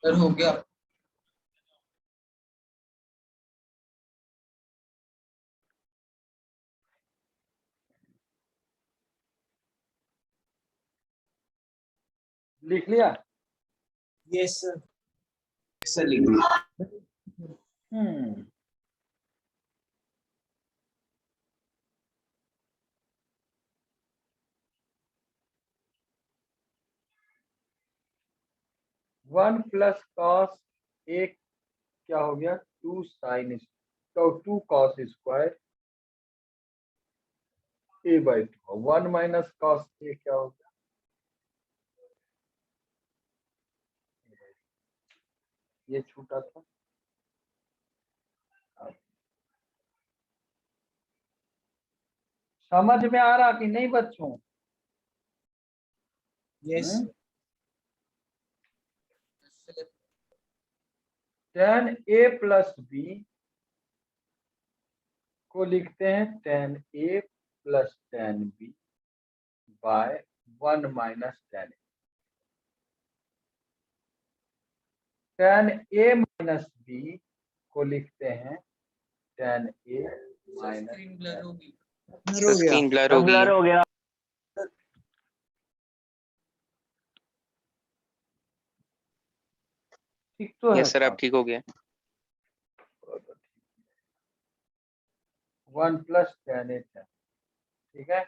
सर हो गया। लिख लिया? Yes sir. सर लिख लिया। हम्म, वन प्लस कॉस एक क्या हो गया, 2 साइन तो 2 cos square a by 2, 1 minus cos a क्या होगा, ये छूटा था। समझ में आ रहा कि नहीं बच्चों? Yes tan a plus b को लिखते हैं tan a plus tan b by 1 minus tan a। tan a minus b को लिखते हैं tan a minus screen blur होगी। हो गया स्क्रीन ब्लर हो गई ब्लर है। हो गया। ठीक तो है यस सर अब साहब? ठीक हो गया। 1 प्लस tan a tan, ठीक है।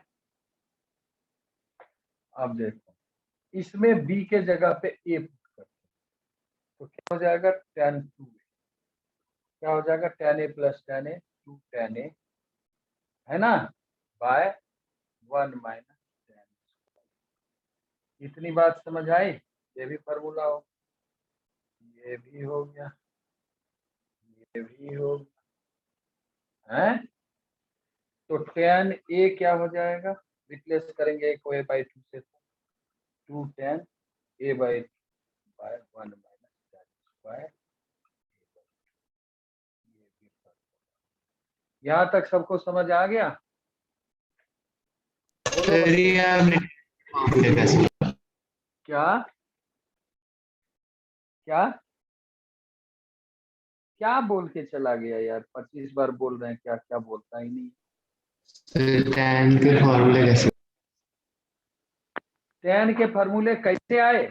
अब देखो इसमें b के जगह पे a पुट करते हैं तो क्या हो जाएगा, tan 2a, क्या हो जाएगा, tan a plus tan a 2 tan a, है ना, बाय 1 माइनस tan। इतनी बात समझ आई? ये भी फॉर्मूला हो, ये भी हो गया, ये भी हो गया, है। तो tan a क्या हो जाएगा, रिप्लेस करेंगे a को a बाई 2 से, 2 tan a by 1 minus tan square. यहाँ तक सबको समझ आ गया? बोलो बच्चे। क्या क्या क्या बोल के चला गया यार, 25 बार बोल रहे हैं, क्या क्या बोलता ही नहीं। tan के फॉर्मूले कैसे? tan के फॉर्मूले कैसे आए?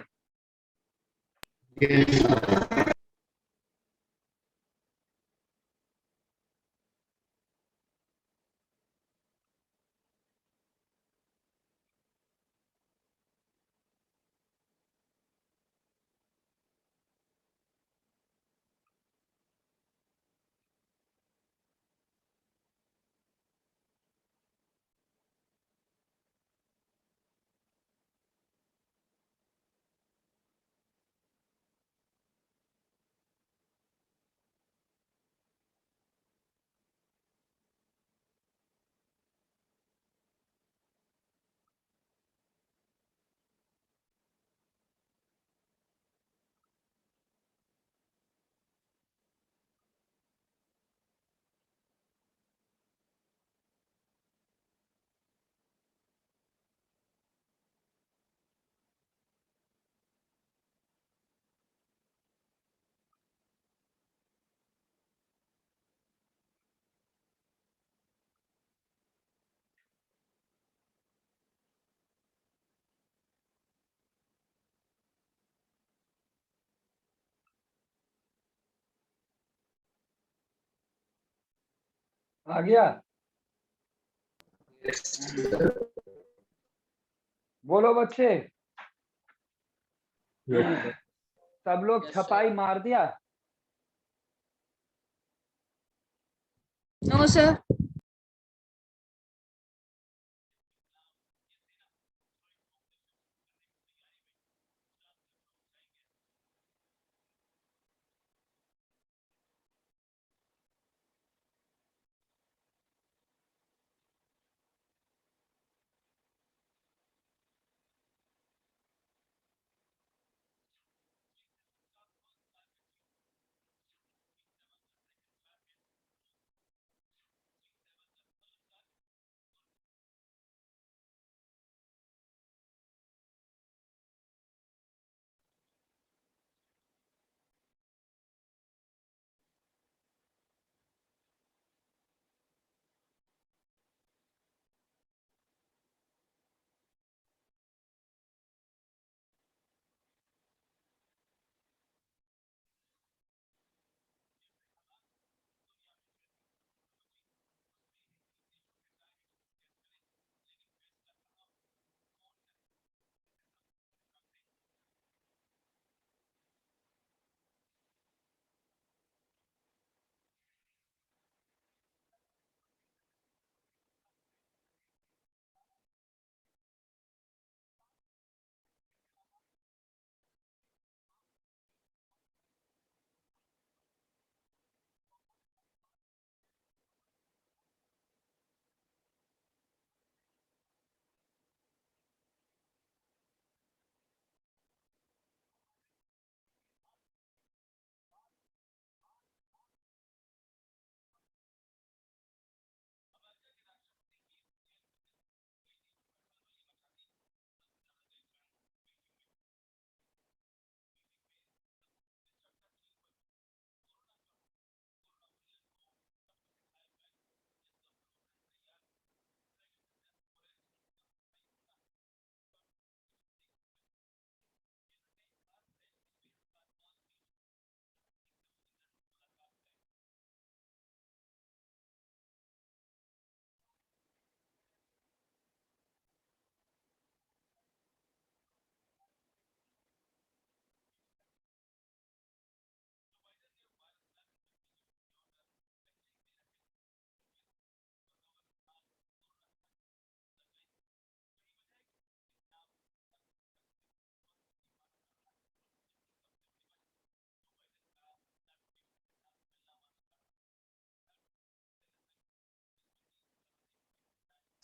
आ गया? बोलो बच्चे, सब लोग छपाई मार दिया? No sir.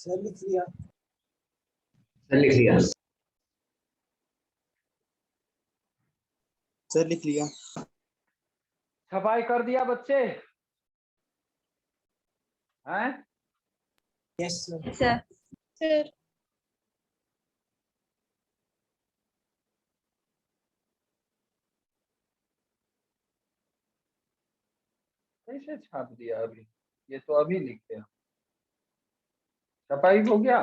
सर लिख लिया। सर लिख लिया। छपाई कर दिया बच्चे? हैं? Yes sir. सर कैसे छाप दिया अभी? ये तो अभी लिखते हैं। छपाई हो गया?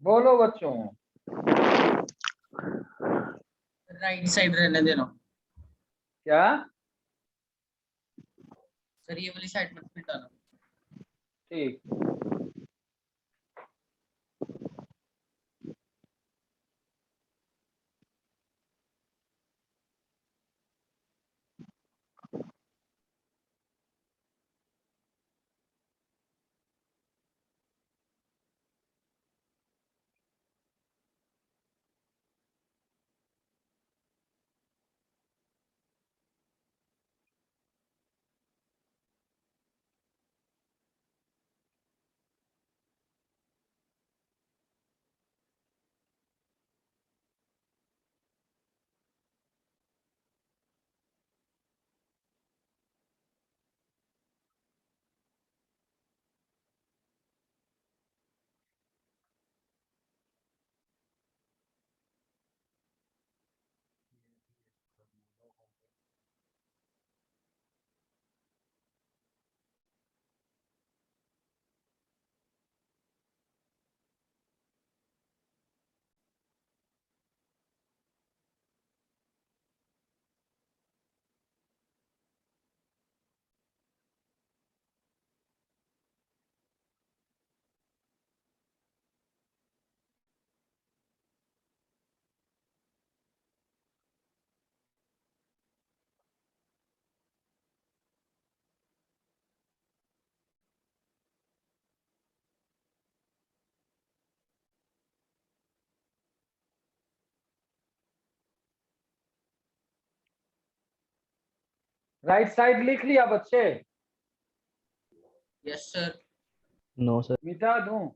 बोलो बच्चों। राइट साइड रहने देना क्या? सर, ये वाली साइड मत मिटाना। ठीक। राइट साइड लिख लिया बच्चे? Yes sir. No sir. मिटा दूं?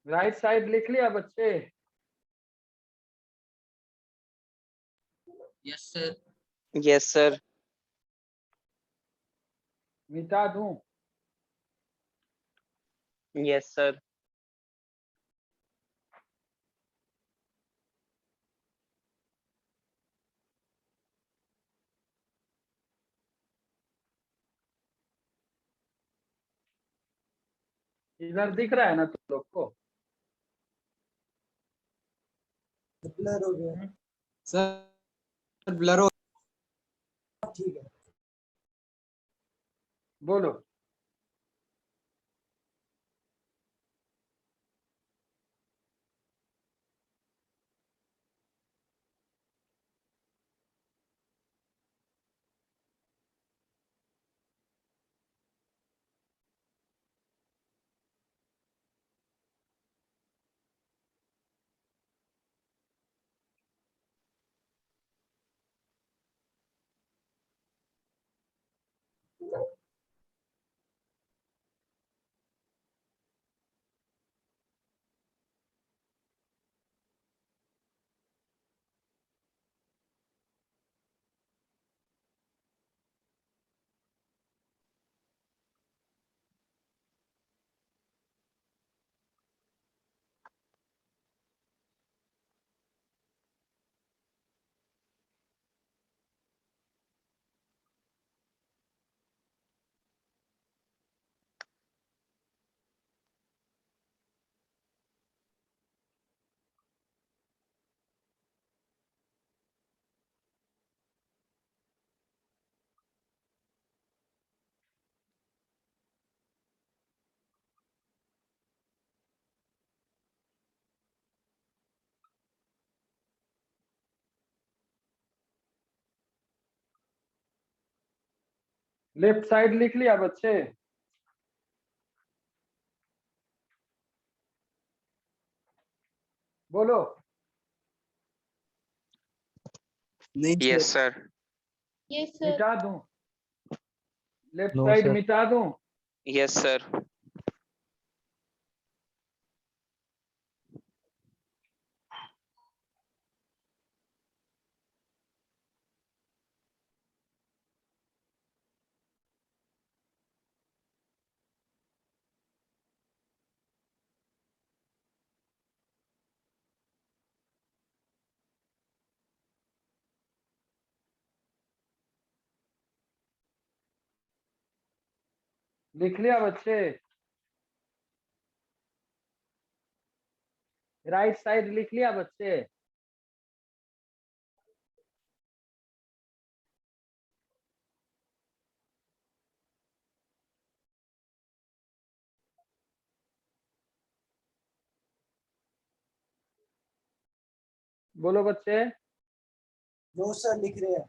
राइट साइड लिख लिया बच्चे? Yes sir. Yes sir. मिटा दूं? Yes sir. इधर दिख रहा है ना तुम लोग को? ब्लर हो गया। सर ब्लर हो। ठीक है। बोलो। लेफ्ट साइड लिख लिया बच्चे? बोलो। नहीं yes sir. Sir. Yes sir. मिटा दूं? Left No, side sir. मिटा दूं? Yes sir. लिख लिया बच्चे? राइट साइड लिख लिया बच्चे? बोलो बच्चे। नो सर लिख रहे हैं।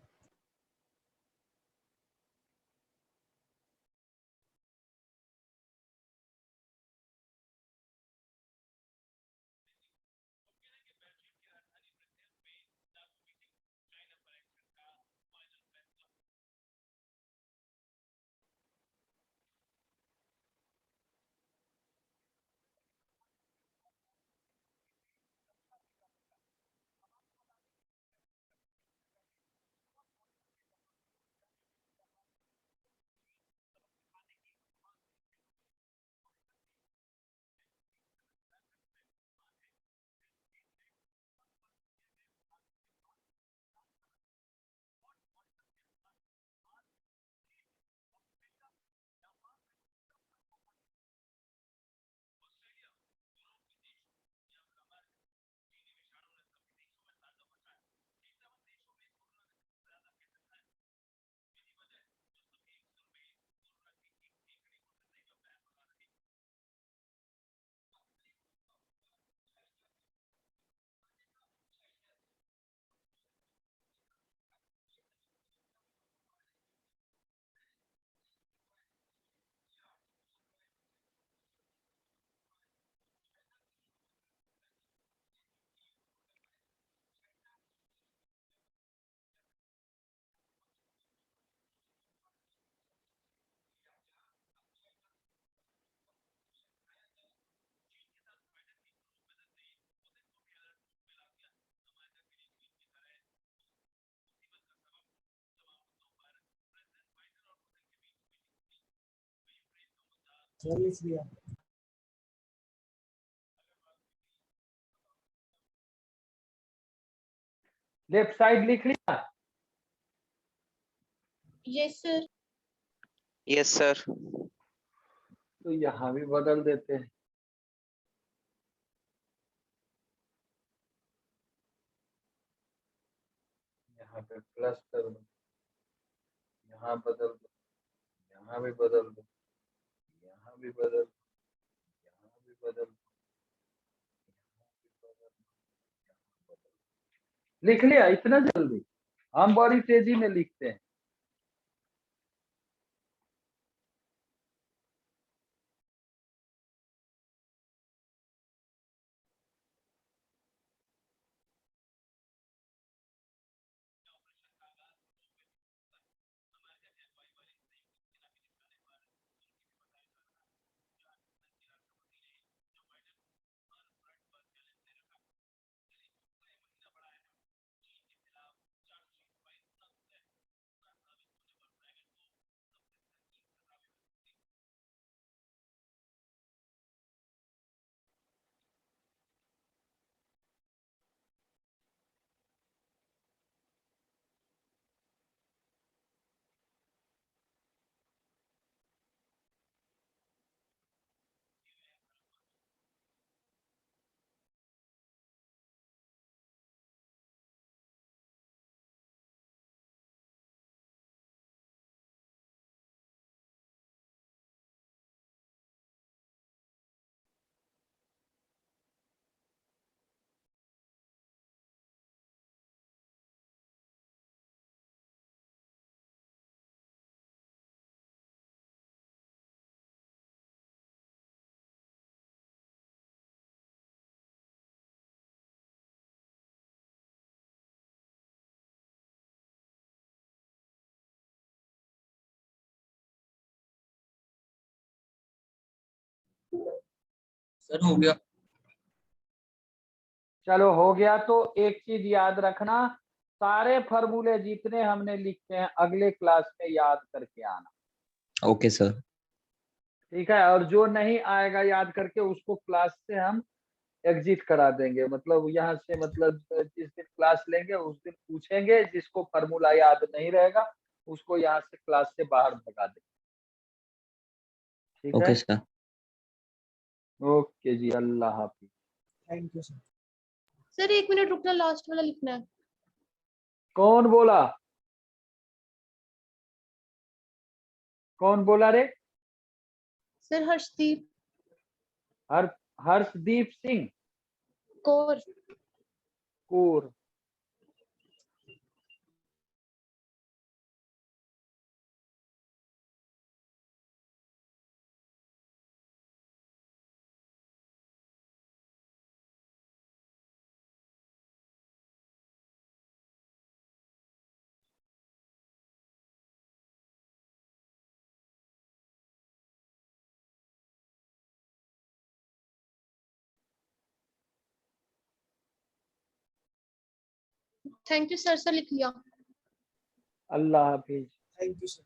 सर लिख लिया। लेफ्ट साइड लिख लिया? Yes sir. Yes sir. तो यहाँ भी बदल देते हैं। यहाँ पे प्लस कर दो, यहाँ बदल दो, यहाँ भी बदल दो, यहाँ भी बदल दो, यहाँ भी बदल दो, यहाँ भी बदल दो, यहाँ बदल दो। लिख लिया इतना जल्दी? हम बड़ी तेजी में लिखते हैं। सर हो गया। चलो हो गया। तो एक चीज याद रखना, सारे फॉर्मूले जितने हमने लिखे हैं अगले क्लास में याद करके आना। Okay sir. ठीक है, और जो नहीं आएगा याद करके उसको क्लास से हम एग्जिट करा देंगे, मतलब यहाँ से, मतलब जिस दिन क्लास लेंगे उस दिन पूछेंगे, जिसको फॉर्मूला याद नहीं रहेगा उसको यहाँ से क्लास से बाहर भगा देंगे। ठीक है, ओके सर। ओके जी, अल्लाह हाफिज। Thank you sir. Sir 1 minute रुकना, लास्ट वाला लिखना है। कौन बोला, कौन बोला रे? Sir Harshdeep Harshdeep Singh Kaur. Kaur. Thank you sir, लिख लिया। अल्लाह हाफिज। Thank you sir.